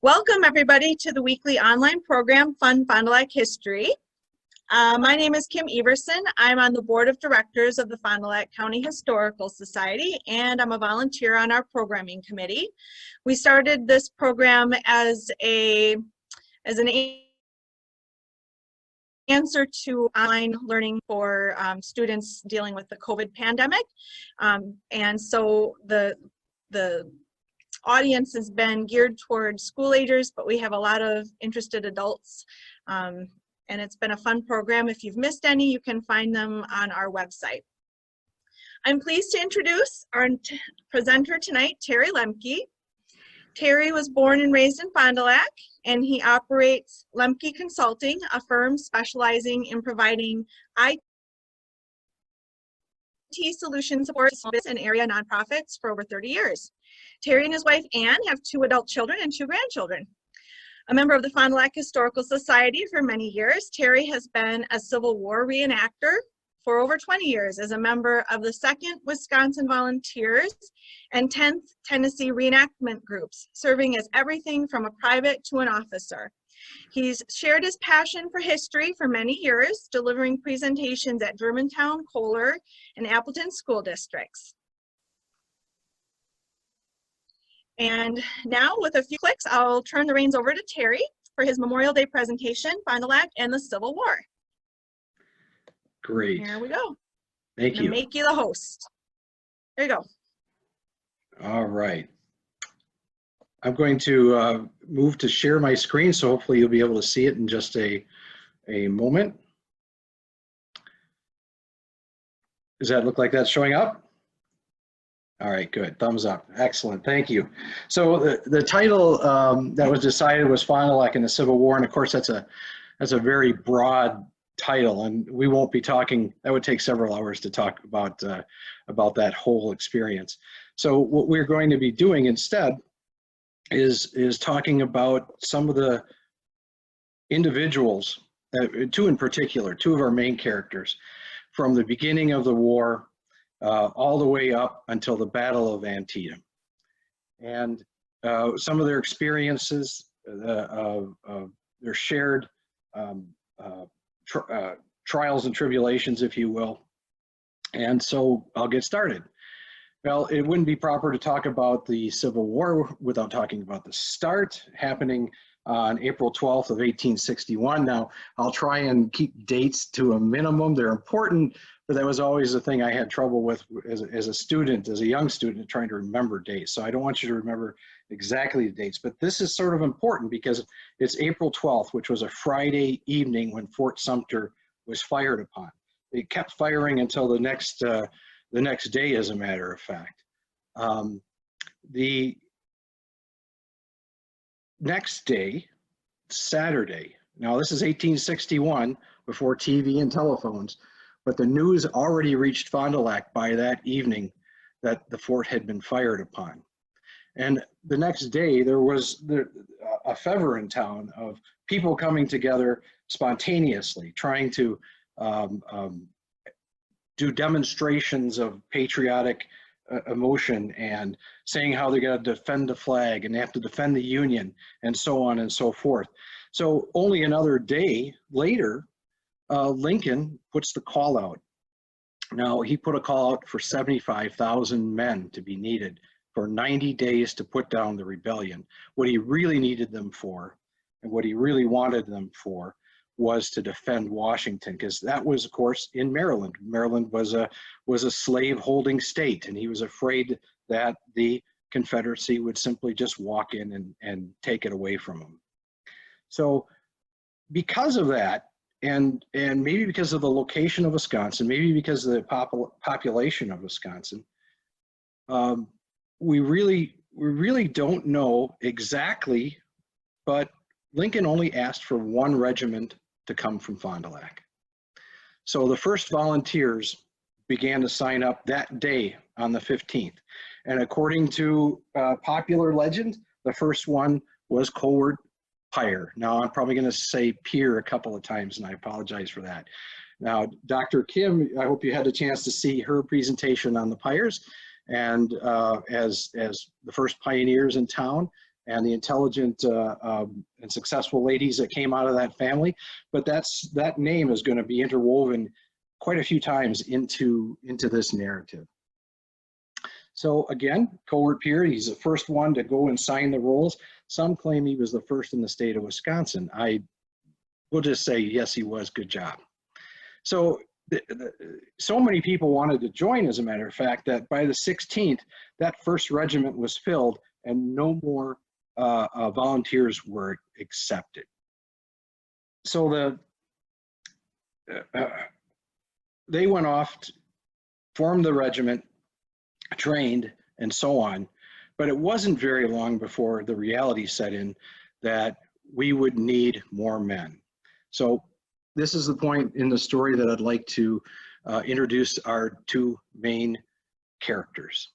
Welcome everybody to the weekly online program, Fun Fond du Lac History. My name is Kim Everson. I'm on the board of directors of the Fond du Lac County Historical Society, and I'm a volunteer on our programming committee. We started this program as an answer to online learning for students dealing with the COVID pandemic. And so the audience has been geared towards school agers, but we have a lot of interested adults. And it's been a fun program. If you've missed any, you can find them on our website. I'm pleased to introduce our presenter tonight, Terry Lemke. Terry was born and raised in Fond du Lac, and he operates Lemke Consulting, a firm specializing in providing IT solution support and area nonprofits for over 30 years. Terry and his wife Ann have 2 adult children and 2 grandchildren. A member of the Fond du Lac Historical Society for many years, Terry has been a Civil War reenactor for over 20 years as a member of the 2nd Wisconsin Volunteers and 10th Tennessee reenactment groups, serving as everything from a private to an officer. He's shared his passion for history for many years, delivering presentations at Germantown, Kohler, and Appleton school districts. And now, with a few clicks, I'll turn the reins over to Terry for his Memorial Day presentation, Fond du Lac and the Civil War. Great. Here we go. Thank you. Make you the host. There you go. All right. I'm going to move to share my screen, so hopefully you'll be able to see it in just a moment. Does that look like that's showing up? All right, good. Thumbs up. Excellent. Thank you. So the title that was decided was Fond du Lac and the Civil War, and of course that's a very broad title, and we won't be talking. That would take several hours to talk about that whole experience. So what we're going to be doing instead is talking about some of the individuals, 2 in particular, 2 of our main characters, from the beginning of the war all the way up until the Battle of Antietam. And some of their experiences, their shared trials and tribulations, if you will. And so I'll get started. Well, it wouldn't be proper to talk about the Civil War without talking about the start, happening on April 12th of 1861. Now, I'll try and keep dates to a minimum. They're important, but that was always the thing I had trouble with as a student, as a young student, trying to remember dates. So I don't want you to remember exactly the dates, but this is sort of important because it's April 12th, which was a Friday evening when Fort Sumter was fired upon. They kept firing until the next day, as a matter of fact. The next day, Saturday, now this is 1861, before TV and telephones, but the news already reached Fond du Lac by that evening that the fort had been fired upon. And the next day, there was a fever in town of people coming together spontaneously, trying to do demonstrations of patriotic emotion and saying how they're going to defend the flag and they have to defend the Union and so on and so forth. So only another day later, Lincoln puts the call out. Now, he put a call out for 75,000 men to be needed for 90 days to put down the rebellion. What he really needed them for, and what he really wanted them for, was to defend Washington, because that was, of course, in Maryland. Maryland was a slave-holding state, and he was afraid that the Confederacy would simply just walk in and take it away from him. So because of that, and maybe because of the location of Wisconsin, maybe because of the population of Wisconsin, we really don't know exactly, but Lincoln only asked for 1 regiment to come from Fond du Lac. So the first volunteers began to sign up that day on the 15th. And according to popular legend, the first one was Colward Pyre. Now, I'm probably going to say Pier a couple of times, and I apologize for that. Now, Dr. Kim, I hope you had a chance to see her presentation on the Pyres, and as the first pioneers in town, and the intelligent and successful ladies that came out of that family. But that name is going to be interwoven quite a few times into this narrative. So again, covert period, he's the first one to go and sign the rolls. Some claim he was the first in the state of Wisconsin. I will just say, yes, he was. Good job. So so many people wanted to join, as a matter of fact, that by the 16th, that first regiment was filled and no more volunteers were accepted. So they went off, formed the regiment, trained, and so on. But it wasn't very long before the reality set in that we would need more men. So this is the point in the story that I'd like to introduce our two main characters.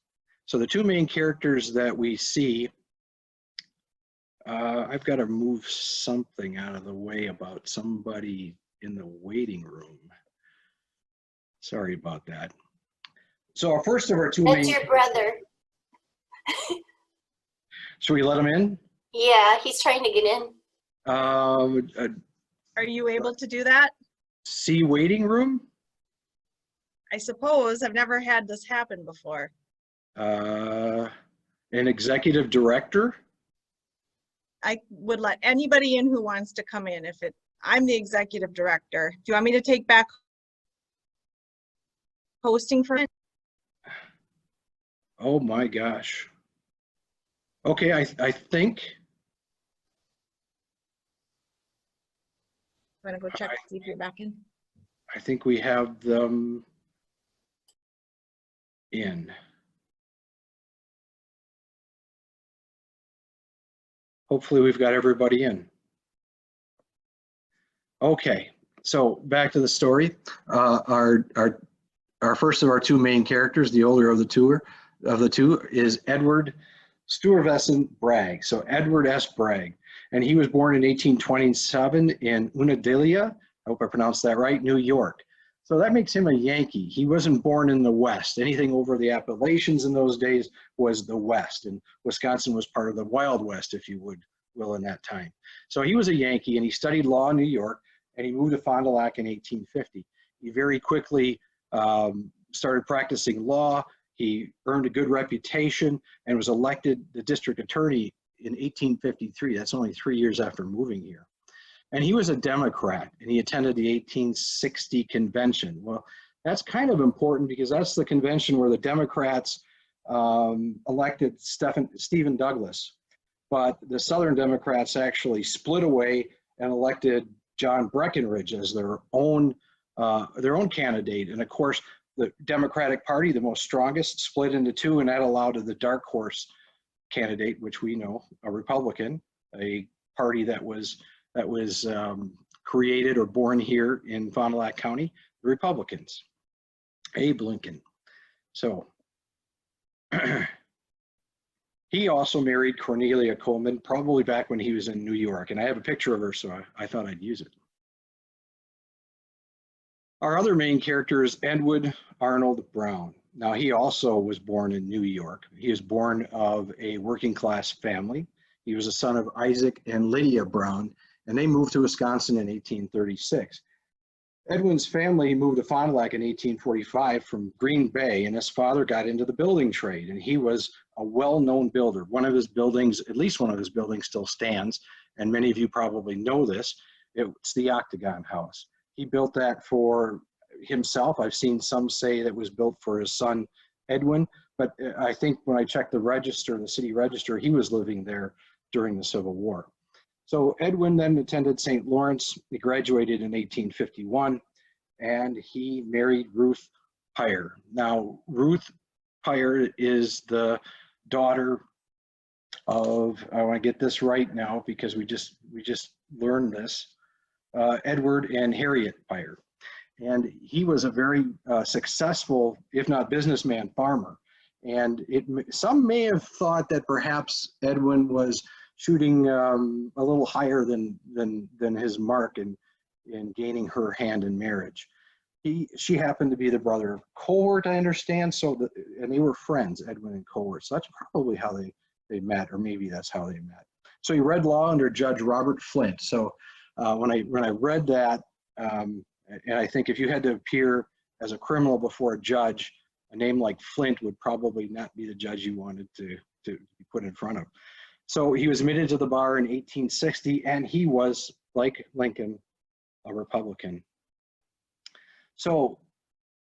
So the two main characters that we see, I've got to move something out of the way about somebody in the waiting room. Sorry about that. So our first of our two That's main... your brother. Should we let him in? Yeah, he's trying to get in. Are you able to do that? C waiting room? I suppose. I've never had this happen before. An executive director? I would let anybody in who wants to come in. I'm the executive director. Do you want me to take back hosting for it? Oh my gosh. Okay, I think. I'm gonna go check to see if you're back in. I think we have them in. Hopefully we've got everybody in. Okay, so back to the story. Our first of our two main characters, the older of the two, is Edward Stuyvesant Bragg. So Edward S. Bragg, and he was born in 1827 in Unadilla, I hope I pronounced that right, New York. So that makes him a Yankee. He wasn't born in the West. Anything over the Appalachians in those days was the West, and Wisconsin was part of the Wild West, if you will, in that time. So he was a Yankee, and he studied law in New York, and he moved to Fond du Lac in 1850. He very quickly started practicing law. He earned a good reputation and was elected the district attorney in 1853. That's only 3 years after moving here. And he was a Democrat, and he attended the 1860 convention. Well, that's kind of important because that's the convention where the Democrats elected Stephen Douglas, but the Southern Democrats actually split away and elected John Breckinridge as their own candidate. And of course, the Democratic Party, the most strongest, split into two, and that allowed the dark horse candidate, which we know, a Republican, a party that was created or born here in Fond du Lac County, the Republicans, Abe Lincoln. So he also married Cornelia Coleman, probably back when he was in New York, and I have a picture of her, so I thought I'd use it. Our other main character is Edwin Arnold Brown. Now, he also was born in New York. He was born of a working class family. He was a son of Isaac and Lydia Brown, and they moved to Wisconsin in 1836. Edwin's family moved to Fond du Lac in 1845 from Green Bay, and his father got into the building trade, and he was a well-known builder. One of his buildings, at least one of his buildings, still stands, and many of you probably know this. It's the Octagon House. He built that for himself. I've seen some say that was built for his son, Edwin, but I think when I checked the register, the city register, he was living there during the Civil War. So Edwin then attended St. Lawrence. He graduated in 1851, and he married Ruth Pryor. Now, Ruth Pryor is the daughter of, I want to get this right now because we just learned this, Edward and Harriet Pryor. And he was a very successful, if not businessman, farmer. And some may have thought that perhaps Edwin was shooting a little higher than his mark in gaining her hand in marriage. She happened to be the brother of Colbert, I understand. And they were friends, Edwin and Colbert. So that's probably how they met, or maybe that's how they met. So he read law under Judge Robert Flint. So when I read that, and I think if you had to appear as a criminal before a judge, a name like Flint would probably not be the judge you wanted to be put in front of. So he was admitted to the bar in 1860, and he was, like Lincoln, a Republican. So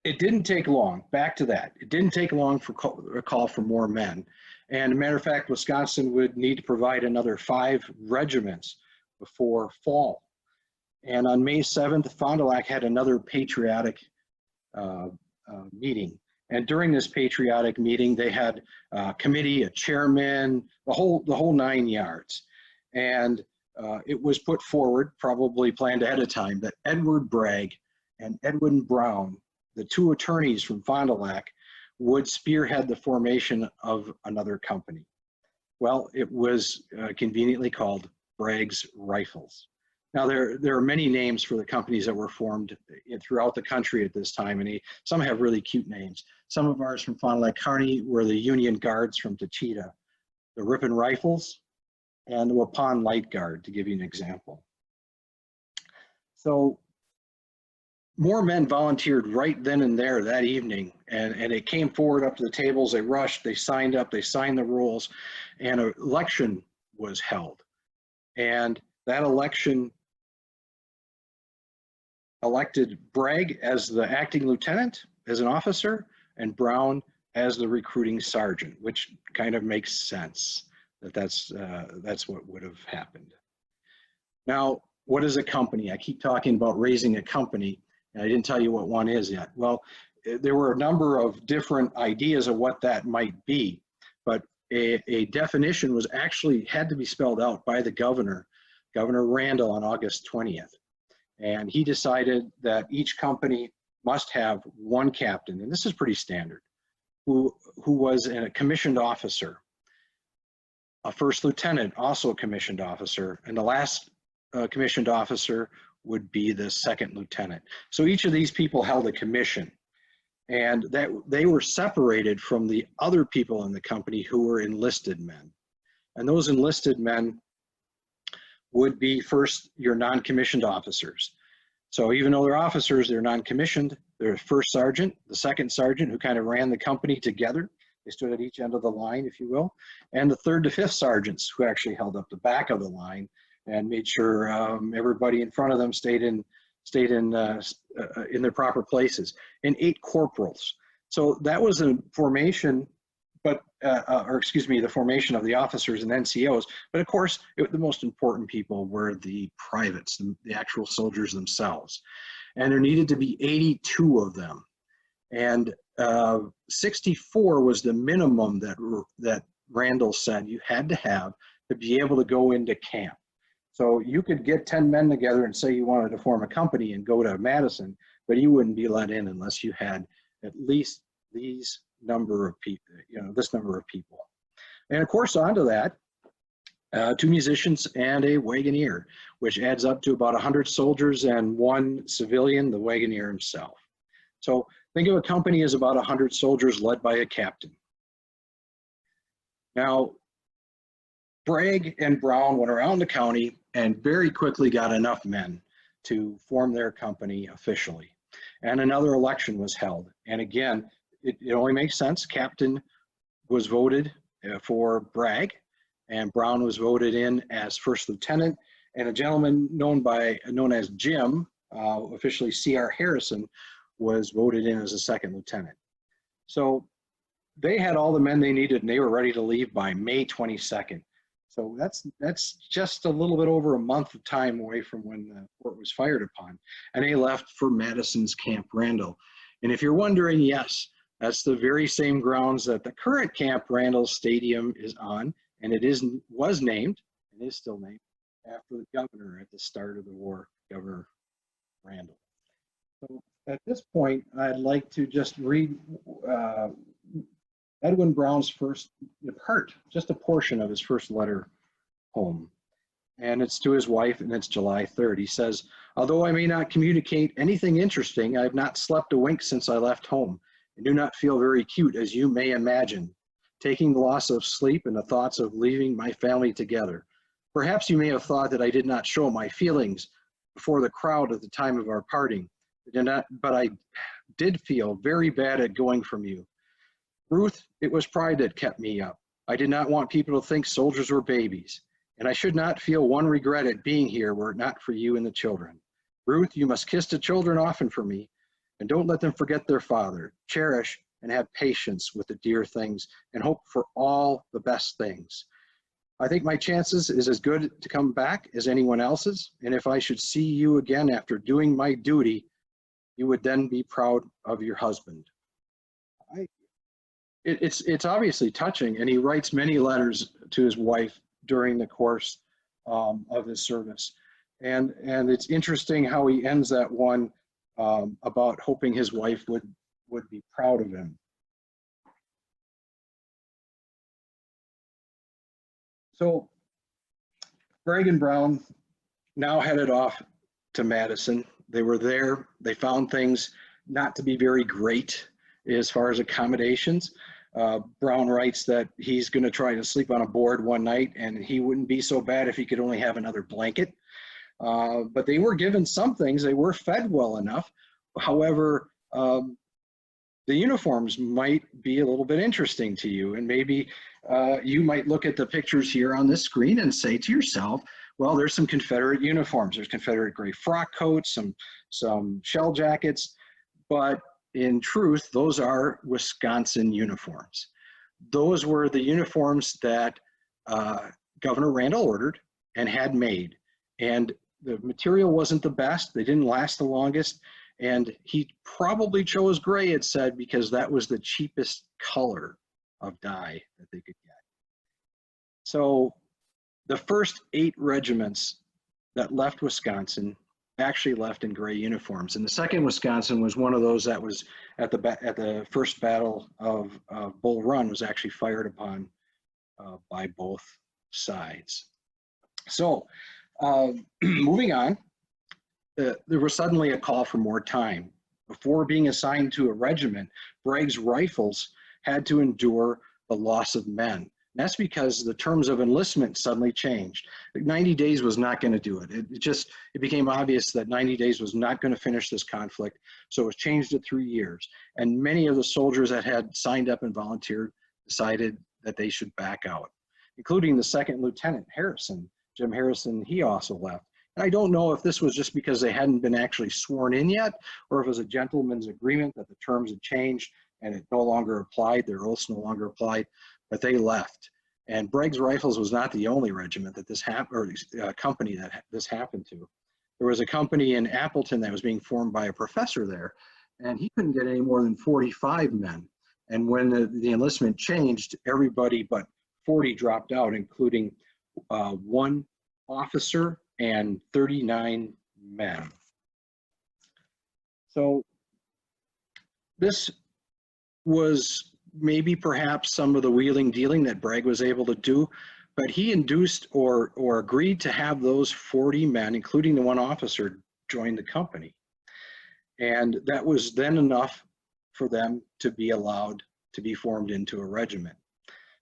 it didn't take long, back to that, it didn't take long for a call for more men. And as a matter of fact, Wisconsin would need to provide another 5 regiments before fall. And on May 7th, Fond du Lac had another patriotic meeting. And during this patriotic meeting, they had a committee, a chairman, the whole 9 yards. And it was put forward, probably planned ahead of time, that Edward Bragg and Edwin Brown, the 2 attorneys from Fond du Lac, would spearhead the formation of another company. Well, it was conveniently called Briggs Rifles. Now, there are many names for the companies that were formed throughout the country at this time, and some have really cute names. Some of ours from Fond du Lac County were the Union Guards from Tachita, the Ripon Rifles, and the Waupun Light Guard, to give you an example. So more men volunteered right then and there that evening, and they came forward up to the tables, they rushed, they signed up, they signed the rolls, and an election was held. And that election elected Bragg as the acting lieutenant, as an officer, and Brown as the recruiting sergeant, which kind of makes sense that that's what would have happened. Now, what is a company? I keep talking about raising a company, and I didn't tell you what one is yet. Well, there were a number of different ideas of what that might be, but a definition was actually had to be spelled out by the Governor Randall, on August 20th. And he decided that each company must have one captain, and this is pretty standard, who was a commissioned officer, a first lieutenant, also a commissioned officer, and the last commissioned officer would be the second lieutenant. So each of these people held a commission, and that they were separated from the other people in the company who were enlisted men. And those enlisted men would be first your non-commissioned officers. So even though they're officers, they're non-commissioned. They're the first sergeant, the second sergeant, who kind of ran the company together. They stood at each end of the line, if you will, and the 3rd to 5th sergeants, who actually held up the back of the line and made sure everybody in front of them stayed in their proper places, and 8 corporals. So that was a formation, but the formation of the officers and NCOs. But of course, the most important people were the privates, the actual soldiers themselves. And there needed to be 82 of them. And 64 was the minimum that Randall said you had to have to be able to go into camp. So you could get 10 men together and say you wanted to form a company and go to Madison, but you wouldn't be let in unless you had at least these number of people, this number of people. And of course, onto that, 2 musicians and a wagoneer, which adds up to about 100 soldiers and 1 civilian, the wagoneer himself. So think of a company as about 100 soldiers led by a captain. Now, Bragg and Brown went around the county and very quickly got enough men to form their company officially. And another election was held. And again, it only makes sense. Captain was voted for Bragg, and Brown was voted in as first lieutenant, and a gentleman known as Jim, officially C.R. Harrison, was voted in as a second lieutenant. So they had all the men they needed, and they were ready to leave by May 22nd. So that's just a little bit over a month of time away from when the fort was fired upon. And they left for Madison's Camp Randall. And if you're wondering, yes, that's the very same grounds that the current Camp Randall Stadium is on, and it was named, and is still named, after the governor at the start of the war, Governor Randall. So at this point, I'd like to just read Edwin Brown's first part, just a portion of his first letter home. And it's to his wife, and it's July 3rd. He says, "Although I may not communicate anything interesting, I have not slept a wink since I left home, and do not feel very cute, as you may imagine. taking the loss of sleep and the thoughts of leaving my family together. Perhaps you may have thought that I did not show my feelings before the crowd at the time of our parting, but I did feel very bad at going from you. Ruth, it was pride that kept me up. I did not want people to think soldiers were babies, and I should not feel one regret at being here were it not for you and the children. Ruth, you must kiss the children often for me, and don't let them forget their father. Cherish and have patience with the dear things, and hope for all the best things. I think my chances is as good to come back as anyone else's, and if I should see you again after doing my duty, you would then be proud of your husband. It's obviously touching, and he writes many letters to his wife during the course of his service. And it's interesting how he ends that one about hoping his wife would be proud of him. So Bragg and Brown now headed off to Madison. They were there. They found things not to be very great as far as accommodations. Brown writes that he's going to try to sleep on a board one night, and he wouldn't be so bad if he could only have another blanket. But they were given some things. They were fed well enough. However, the uniforms might be a little bit interesting to you, and maybe you might look at the pictures here on this screen and say to yourself, well, there's some Confederate uniforms. There's Confederate gray frock coats, some shell jackets, but in truth, those are Wisconsin uniforms. Those were the uniforms that Governor Randall ordered and had made. And the material wasn't the best. They didn't last the longest. And he probably chose gray, it said, because that was the cheapest color of dye that they could get. So the first 8 regiments that left Wisconsin actually left in gray uniforms. And the 2nd Wisconsin was one of those that was at the first battle of Bull Run, was actually fired upon by both sides. So moving on, there was suddenly a call for more time. Before being assigned to a regiment, Briggs Rifles had to endure the loss of men. And that's because the terms of enlistment suddenly changed. 90 days was not going to do it. It became obvious that 90 days was not going to finish this conflict, so it was changed to 3 years. And many of the soldiers that had signed up and volunteered decided that they should back out, including the 2nd Lieutenant Harrison. Jim Harrison, he also left. And I don't know if this was just because they hadn't been actually sworn in yet, or if it was a gentleman's agreement that the terms had changed and it no longer applied, their oaths no longer applied, but they left. And Briggs Rifles was not the only regiment that this happened, or company that this happened to. There was a company in Appleton that was being formed by a professor there, and he couldn't get any more than 45 men. And when the enlistment changed, everybody but 40 dropped out, including 1 officer and 39 men. So this was maybe perhaps some of the wheeling dealing that Bragg was able to do, but he induced or agreed to have those 40 men, including the 1 officer, join the company. And that was then enough for them to be allowed to be formed into a regiment.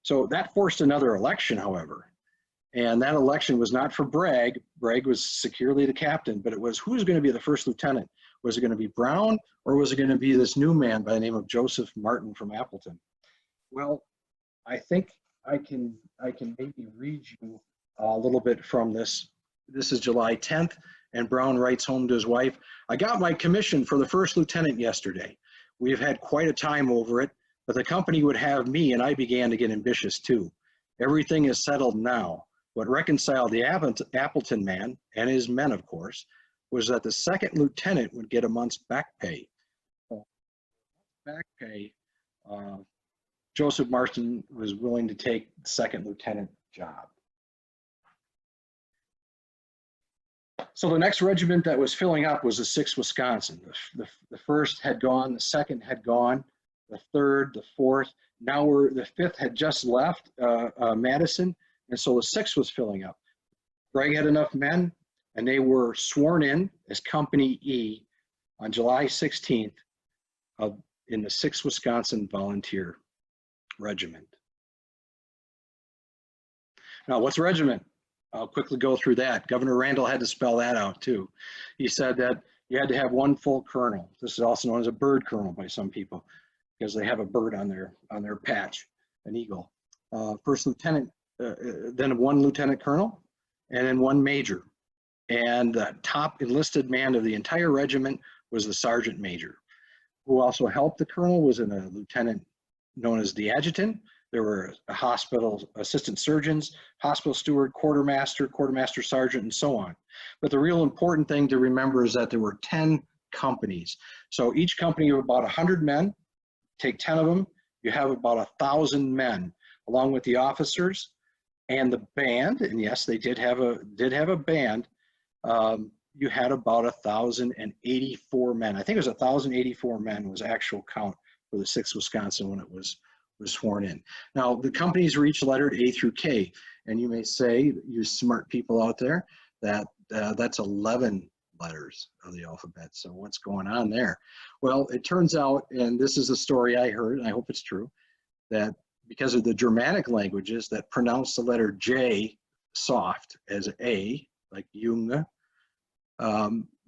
So that forced another election, however. And that election was not for Bragg. Bragg was securely the captain, but it was who's going to be the 1st lieutenant. Was it going to be Brown, or was it going to be this new man by the name of Joseph Martin from Appleton? Well, I think I can maybe read you a little bit from this. This is July 10th, and Brown writes home to his wife, "I got my commission for the 1st lieutenant yesterday. We have had quite a time over it, but the company would have me, and I began to get ambitious too. Everything is settled now. What reconciled the Appleton man, and his men of course, was that the 2nd lieutenant would get a month's back pay. Joseph Martin was willing to take the 2nd lieutenant job. So the next regiment that was filling up was the 6th Wisconsin. The 1st had gone, the 2nd had gone, the 3rd, the 4th. Now the 5th had just left Madison, and so the 6th was filling up. Bragg had enough men, and they were sworn in as Company E on July 16th in the 6th Wisconsin Volunteer Regiment. Now, what's a regiment? I'll quickly go through that. Governor Randall had to spell that out too. He said that you had to have one full colonel. This is also known as a bird colonel by some people because they have a bird on their patch, an eagle. First lieutenant, then one lieutenant colonel, and then one major. And the top enlisted man of the entire regiment was the sergeant major. Who also helped the colonel was a lieutenant known as the adjutant. There were hospital assistant surgeons, hospital steward, quartermaster sergeant, and so on. But the real important thing to remember is that there were 10 companies. So each company of about 100 men, take 10 of them, you have about 1,000 men, along with the officers and the band. And yes, they did have a band. You had about 1,084 men. I think it was 1,084 men was actual count for the 6th Wisconsin when it was sworn in. Now, the companies were each lettered A through K, and you may say, you smart people out there, that that's 11 letters of the alphabet. So what's going on there? Well, it turns out, and this is a story I heard, and I hope it's true, that because of the Germanic languages that pronounce the letter J soft as A, like Jung,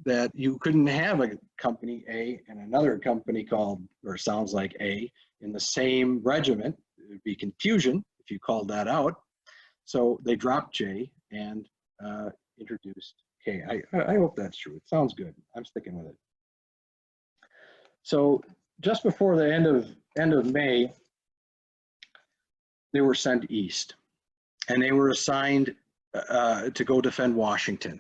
that you couldn't have a company A and another company called, or sounds like A, in the same regiment. It would be confusion if you called that out. So they dropped J and introduced K. I hope that's true. It sounds good. I'm sticking with it. So just before the end of May, they were sent east, and they were assigned to go defend Washington.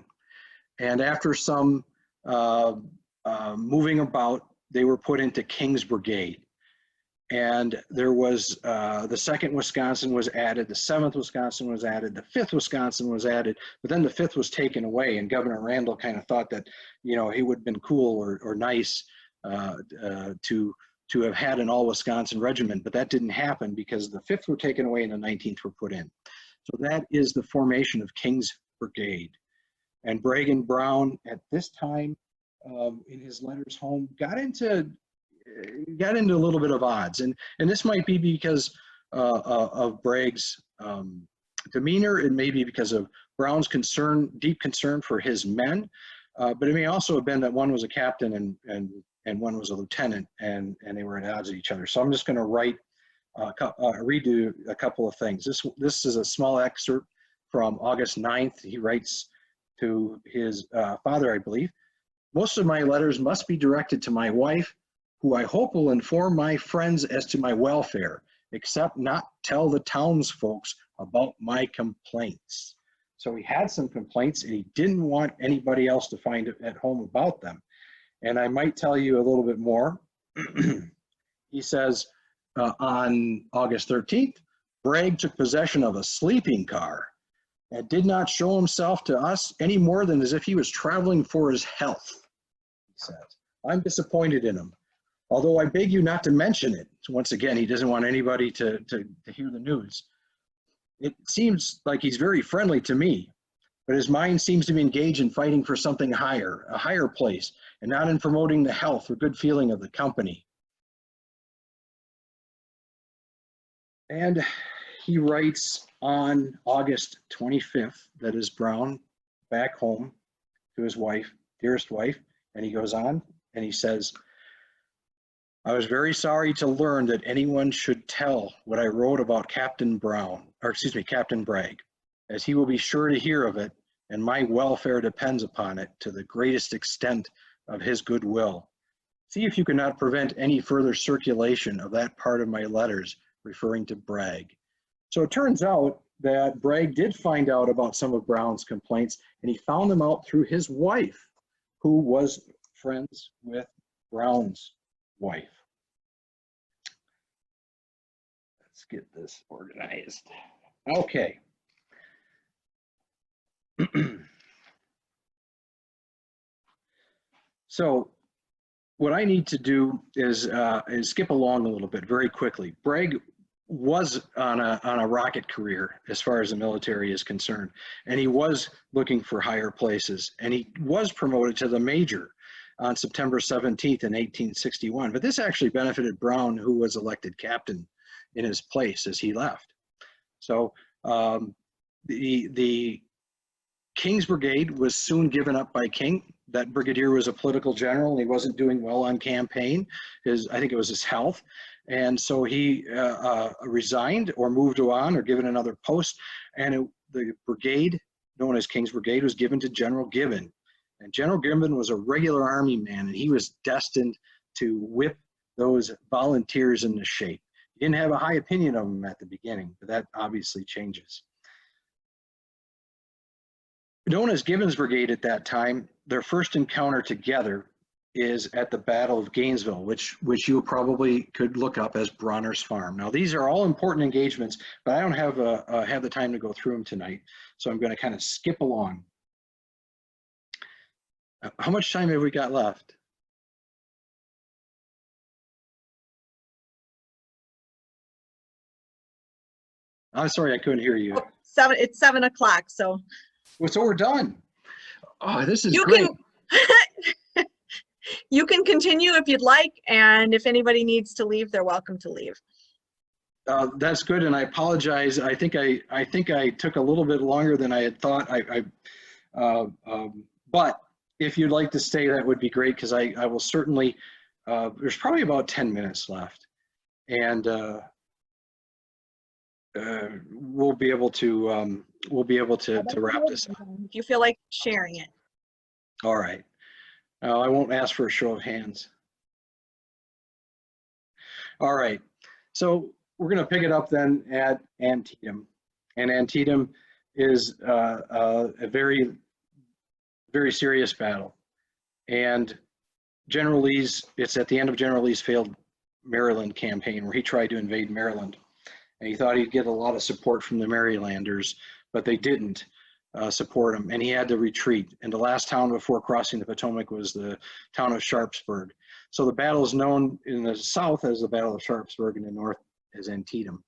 And after some moving about, they were put into King's Brigade. And there was, the 2nd Wisconsin was added, the 7th Wisconsin was added, the 5th Wisconsin was added, but then the 5th was taken away, and Governor Randall kind of thought that, you know, it would have been cool or nice to have had an all-Wisconsin regiment, but that didn't happen because the 5th were taken away and the 19th were put in. So that is the formation of King's Brigade. And Bragg and Brown at this time in his letters home got into a little bit of odds, and this might be because of Bragg's demeanor. It may be because of Brown's deep concern for his men, but it may also have been that one was a captain and one was a lieutenant, and they were at odds with each other. So I'm just going to redo a couple of things. This is a small excerpt from August 9th. He writes to his father, I believe. Most of my letters must be directed to my wife, who I hope will inform my friends as to my welfare, except not tell the townsfolks about my complaints. So he had some complaints, and he didn't want anybody else to find at home about them. And I might tell you a little bit more. He says on August 13th, Bragg took possession of a sleeping car and did not show himself to us any more than as if he was traveling for his health, he says. I'm disappointed in him, although I beg you not to mention it. So once again, he doesn't want anybody to hear the news. It seems like he's very friendly to me, but his mind seems to be engaged in fighting for something higher, a higher place, and not in promoting the health or good feeling of the company. And he writes on August 25th, that is Brown, back home to his wife, dearest wife, and he goes on and he says, I was very sorry to learn that anyone should tell what I wrote about Captain Bragg, as he will be sure to hear of it, and my welfare depends upon it to the greatest extent of his goodwill. See if you cannot prevent any further circulation of that part of my letters referring to Bragg. So it turns out that Bragg did find out about some of Brown's complaints, and he found them out through his wife, who was friends with Brown's wife. Let's get this organized. Okay. So what I need to do is skip along a little bit very quickly. Bragg was on a rocket career as far as the military is concerned, and he was looking for higher places, and he was promoted to the major on September 17th in 1861. But this actually benefited Brown, who was elected captain in his place as he left. So The King's Brigade was soon given up by King. That brigadier was a political general, and he wasn't doing well on campaign. I think it was his health. And so he resigned or moved on or given another post. And the brigade, known as King's Brigade, was given to General Gibbon. And General Gibbon was a regular army man, and he was destined to whip those volunteers into shape. He didn't have a high opinion of them at the beginning, but that obviously changes. Known as Gibbon's Brigade at that time, their first encounter together is at the Battle of Gainesville, which you probably could look up as Bronner's Farm. Now, these are all important engagements, but I don't have the time to go through them tonight, so I'm going to kind of skip along. How much time have we got left? I'm sorry, I couldn't hear you. Oh, it's 7 o'clock, so. Well, so we're done. Oh, this is great. You can continue if you'd like, and if anybody needs to leave, they're welcome to leave. That's good, and I apologize. I think I took a little bit longer than I had thought. But if you'd like to stay, that would be great, because I will certainly. There's probably about 10 minutes left, and we'll be able to wrap this up. If you feel like sharing it. All right. I won't ask for a show of hands. All right. So we're going to pick it up then at Antietam. And Antietam is a very, very serious battle. And General Lee's, it's at the end of General Lee's failed Maryland campaign, where he tried to invade Maryland. And he thought he'd get a lot of support from the Marylanders, but they didn't support him, and he had to retreat. And the last town before crossing the Potomac was the town of Sharpsburg. So the battle is known in the south as the Battle of Sharpsburg, and in the north as Antietam.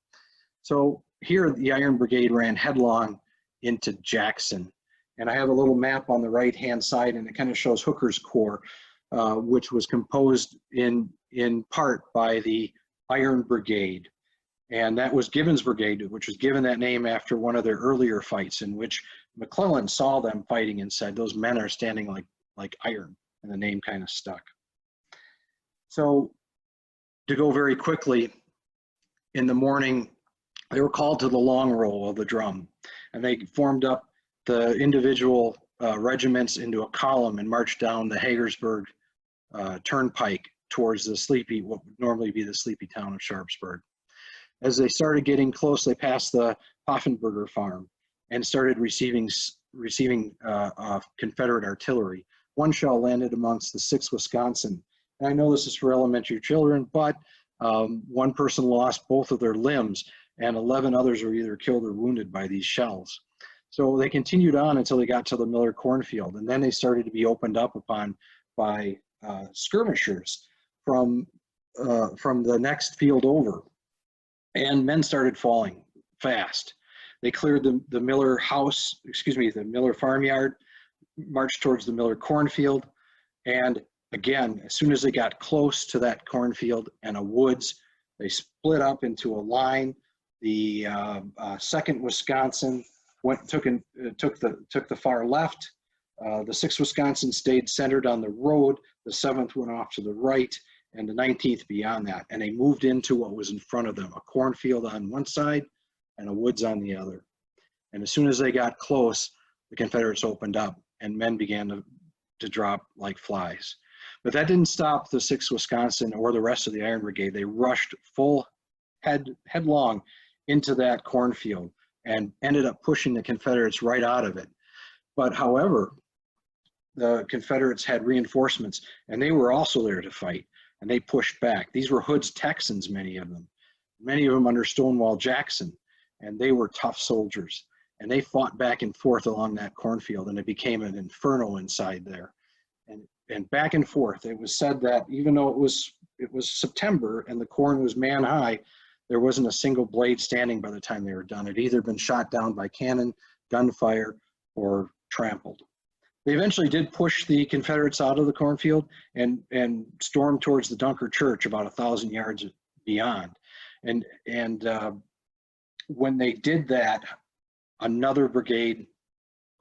So here the Iron Brigade ran headlong into Jackson. And I have a little map on the right-hand side, and it kind of shows Hooker's Corps, which was composed in part by the Iron Brigade. And that was Gibbon's Brigade, which was given that name after one of their earlier fights, in which McClellan saw them fighting and said, "Those men are standing like iron," and the name kind of stuck. So to go very quickly, in the morning, they were called to the long roll of the drum, and they formed up the individual regiments into a column and marched down the Hagersburg Turnpike towards what would normally be the sleepy town of Sharpsburg. As they started getting close, they passed the Hoffenberger farm and started receiving Confederate artillery. One shell landed amongst the 6th Wisconsin. And I know this is for elementary children, but one person lost both of their limbs, and 11 others were either killed or wounded by these shells. So they continued on until they got to the Miller cornfield, and then they started to be opened up upon by skirmishers from the next field over. And men started falling fast. They cleared the Miller house, the Miller farmyard, marched towards the Miller cornfield. And again, as soon as they got close to that cornfield and a woods, they split up into a line. The 2nd Wisconsin took the far left. The 6th Wisconsin stayed centered on the road. The 7th went off to the right, and the 19th beyond that, and they moved into what was in front of them, a cornfield on one side and a woods on the other. And as soon as they got close, the Confederates opened up, and men began to drop like flies. But that didn't stop the 6th Wisconsin or the rest of the Iron Brigade. They rushed headlong into that cornfield and ended up pushing the Confederates right out of it. But however, the Confederates had reinforcements, and they were also there to fight. And they pushed back. These were Hood's Texans, many of them under Stonewall Jackson, and they were tough soldiers. And they fought back and forth along that cornfield, and it became an inferno inside there. And back and forth. It was said that even though it was September and the corn was man high, there wasn't a single blade standing by the time they were done. It had either been shot down by cannon, gunfire, or trampled. They eventually did push the Confederates out of the cornfield and stormed towards the Dunker Church about 1,000 yards beyond. And when they did that, another brigade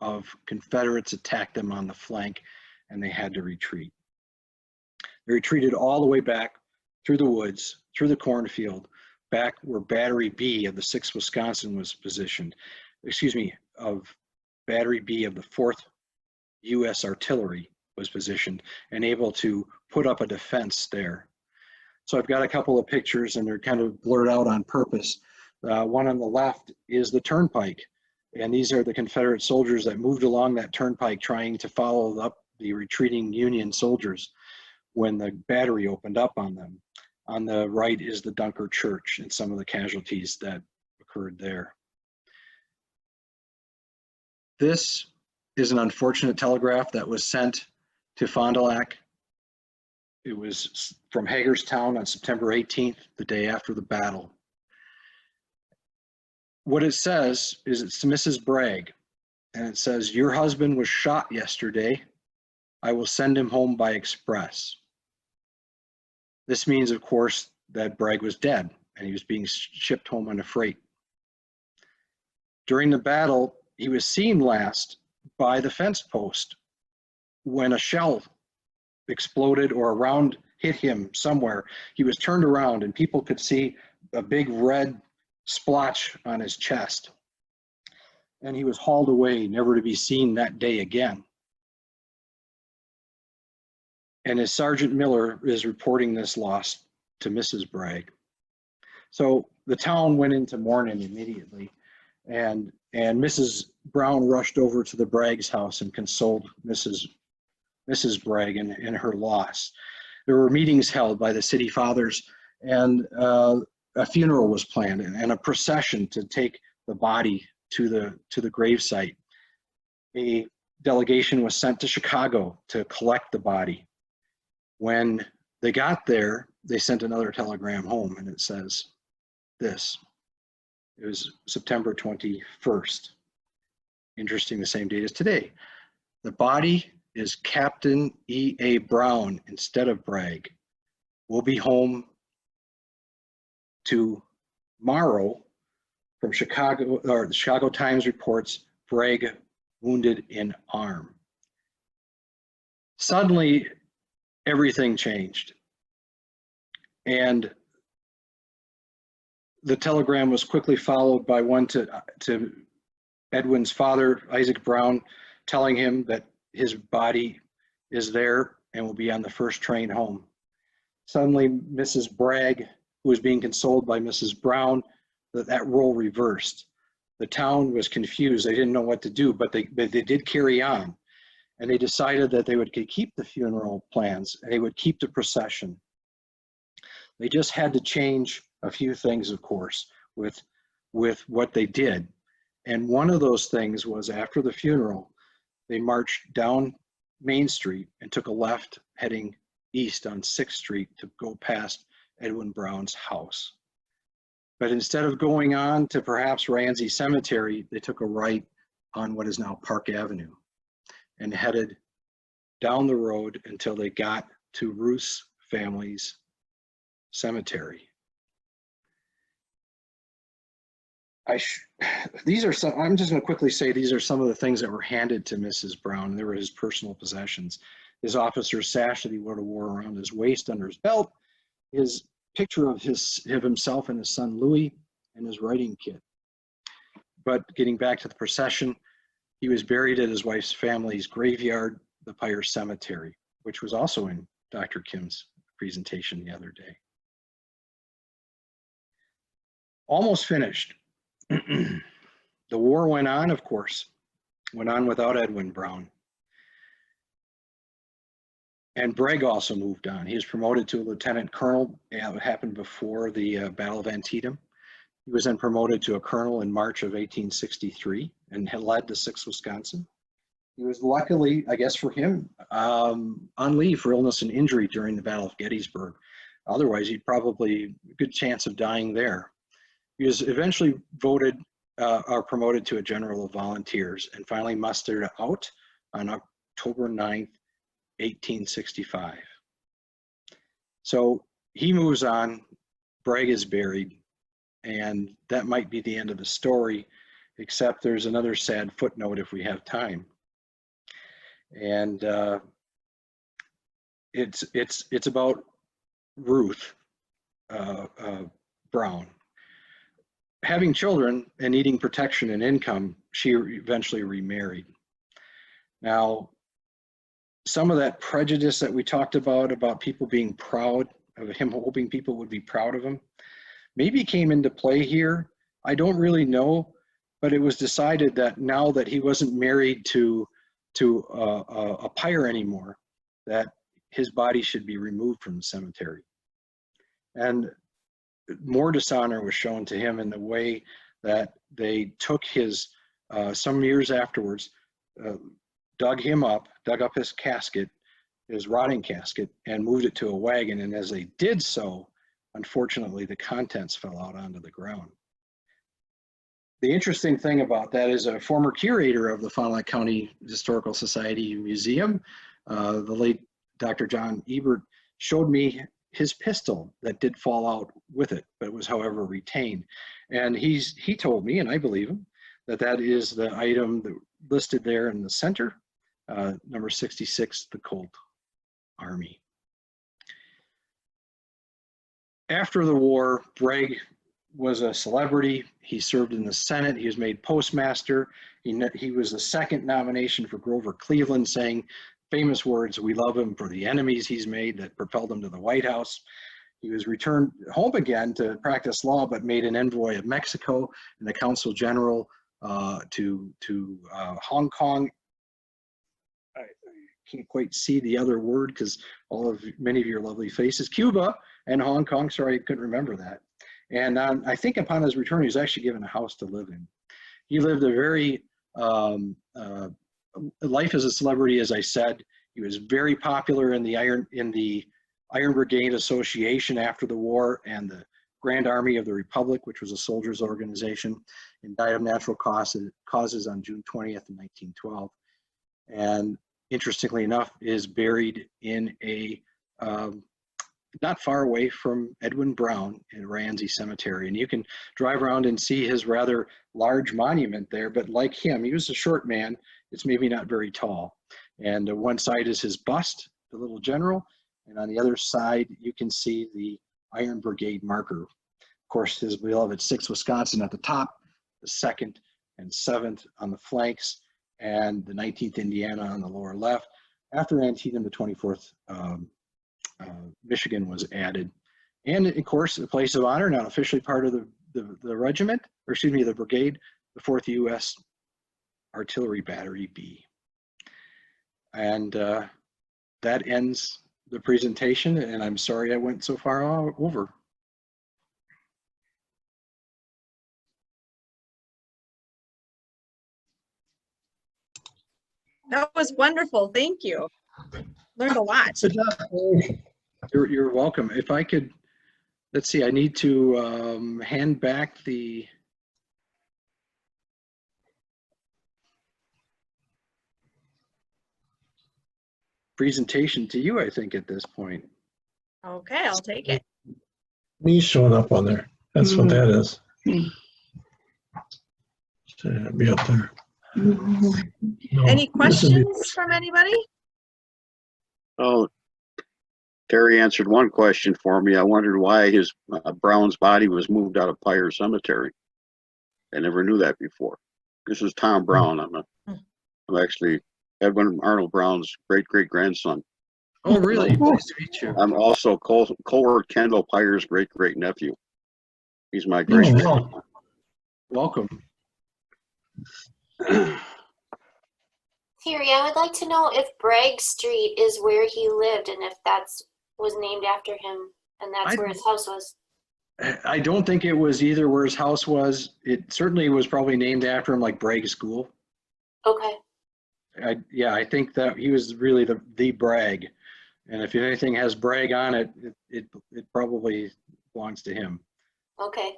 of Confederates attacked them on the flank, and they had to retreat. They retreated all the way back through the woods, through the cornfield, back where Battery B of the 6th Wisconsin was positioned, of Battery B of the 4th U.S. Artillery was positioned, and able to put up a defense there. So I've got a couple of pictures, and they're kind of blurred out on purpose. One on the left is the turnpike, and these are the Confederate soldiers that moved along that turnpike trying to follow up the retreating Union soldiers when the battery opened up on them. On the right is the Dunker Church and some of the casualties that occurred there. This is an unfortunate telegraph that was sent to Fond du Lac. It was from Hagerstown on September 18th, the day after the battle. What it says is it's to Mrs. Bragg, and it says, "Your husband was shot yesterday. I will send him home by express." This means, of course, that Bragg was dead and he was being shipped home on a freight. During the battle, he was seen last by the fence post when a shell exploded or a round hit him somewhere. He was turned around and people could see a big red splotch on his chest. And he was hauled away, never to be seen that day again. And as Sergeant Miller is reporting this loss to Mrs. Bragg. So the town went into mourning immediately, and Mrs. Brown rushed over to the Bragg's house and consoled Mrs. Bragg in her loss. There were meetings held by the city fathers, and a funeral was planned and a procession to take the body to the gravesite. A delegation was sent to Chicago to collect the body. When they got there, they sent another telegram home, and it says this. It was September 21st. Interesting, the same date as today. "The body is Captain E.A. Brown instead of Bragg. We'll be home tomorrow." From Chicago, or the Chicago Times reports, Bragg wounded in arm. Suddenly, everything changed. And the telegram was quickly followed by one to Edwin's father, Isaac Brown, telling him that his body is there and will be on the first train home. Suddenly, Mrs. Bragg, who was being consoled by Mrs. Brown, that role reversed. The town was confused. They didn't know what to do, but they did carry on. And they decided that they would keep the funeral plans and they would keep the procession. They just had to change a few things, of course, with what they did. And one of those things was, after the funeral, they marched down Main Street and took a left heading east on 6th Street to go past Edwin Brown's house. But instead of going on to perhaps Ramsey Cemetery, they took a right on what is now Park Avenue and headed down the road until they got to Ruth's family's cemetery. I'm just going to quickly say these are some of the things that were handed to Mrs. Brown. They were his personal possessions. His officer's sash that he would have wore around his waist under his belt, his picture of himself and his son Louis, and his writing kit. But getting back to the procession, he was buried at his wife's family's graveyard, the Pyre Cemetery, which was also in Dr. Kim's presentation the other day. Almost finished. The war went on, of course, went on without Edwin Brown. And Bragg also moved on. He was promoted to a lieutenant colonel. It happened before the Battle of Antietam. He was then promoted to a colonel in March of 1863 and had led the 6th Wisconsin. He was luckily, I guess for him, on leave for illness and injury during the Battle of Gettysburg. Otherwise, he'd probably a good chance of dying there. He was eventually voted or promoted to a general of volunteers and finally mustered out on October 9th, 1865. So he moves on, Bragg is buried, and that might be the end of the story. except there's another sad footnote if we have time. And it's about Ruth Brown. Having children and needing protection and income, she eventually remarried. Now, some of that prejudice that we talked about people being proud of him, hoping people would be proud of him, maybe came into play here. I don't really know, but it was decided that now that he wasn't married to a pyre anymore, that his body should be removed from the cemetery. And more dishonor was shown to him in the way that they took his, some years afterwards, dug up his casket, his rotting casket, and moved it to a wagon. And as they did so, unfortunately, the contents fell out onto the ground. The interesting thing about that is a former curator of the Fond du Lac County Historical Society Museum, the late Dr. John Ebert, showed me his pistol that did fall out with it, but was, however, retained. And he told me, and I believe him, that is the item that listed there in the center, number 66, the Colt Army. After the war, Bragg was a celebrity. He served in the Senate. He was made postmaster. He was the second nomination for Grover Cleveland, saying famous words, "We love him for the enemies he's made," that propelled him to the White House. He was returned home again to practice law, but made an envoy of Mexico and the Consul General to Hong Kong. I can't quite see the other word because many of your lovely faces. Cuba and Hong Kong. Sorry, I couldn't remember that. And I think upon his return, he was actually given a house to live in. He lived a very life as a celebrity, as I said. He was very popular in the Iron Brigade Association after the war and the Grand Army of the Republic, which was a soldiers' organization, and died of natural causes on June 20th, 1912. And interestingly enough, is buried in a not far away from Edwin Brown in Ramsey Cemetery. And you can drive around and see his rather large monument there, but like him, he was a short man. It's maybe not very tall. And one side is his bust, the little general, and on the other side, you can see the Iron Brigade marker. Of course, his beloved 6th Wisconsin at the top, the 2nd and 7th on the flanks, and the 19th Indiana on the lower left. After Antietam, the 24th Michigan was added. And of course, a place of honor, not officially part of the regiment, or excuse me, the brigade, the 4th U.S. Artillery Battery B. And that ends the presentation, and I'm sorry I went so far over. That was wonderful. Thank you. Learned a lot. You're welcome. If I could, let's see, I need to hand back the presentation to you, I think, at this point. Okay, I'll take it. Me showing up on there. That's what that is. Should be up there. No, Any this would be- questions from anybody? Oh, Terry answered one question for me. I wondered why his Brown's body was moved out of Pyre Cemetery. I never knew that before. This is Tom Brown. I'm actually Edwin Arnold Brown's great-great-grandson. Oh, really? Nice to meet you. I'm also Colward Kendall Pyre's great-great-nephew. He's my great. wow. Welcome. Terry, I would like to know if Bragg Street is where he lived and if was named after him and that's where his house was. I don't think it was either where his house was. It certainly was probably named after him, like Bragg School. Okay. Yeah, I think that he was really the Bragg. And if anything has Bragg on it, it probably belongs to him. Okay.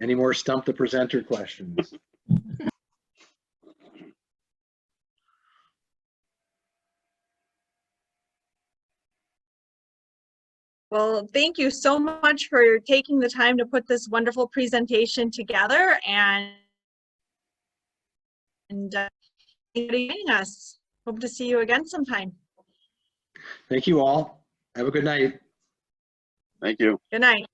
Any more stump the presenter questions? Well, thank you so much for taking the time to put this wonderful presentation together and inviting us. Hope to see you again sometime. Thank you all. Have a good night. Thank you. Good night.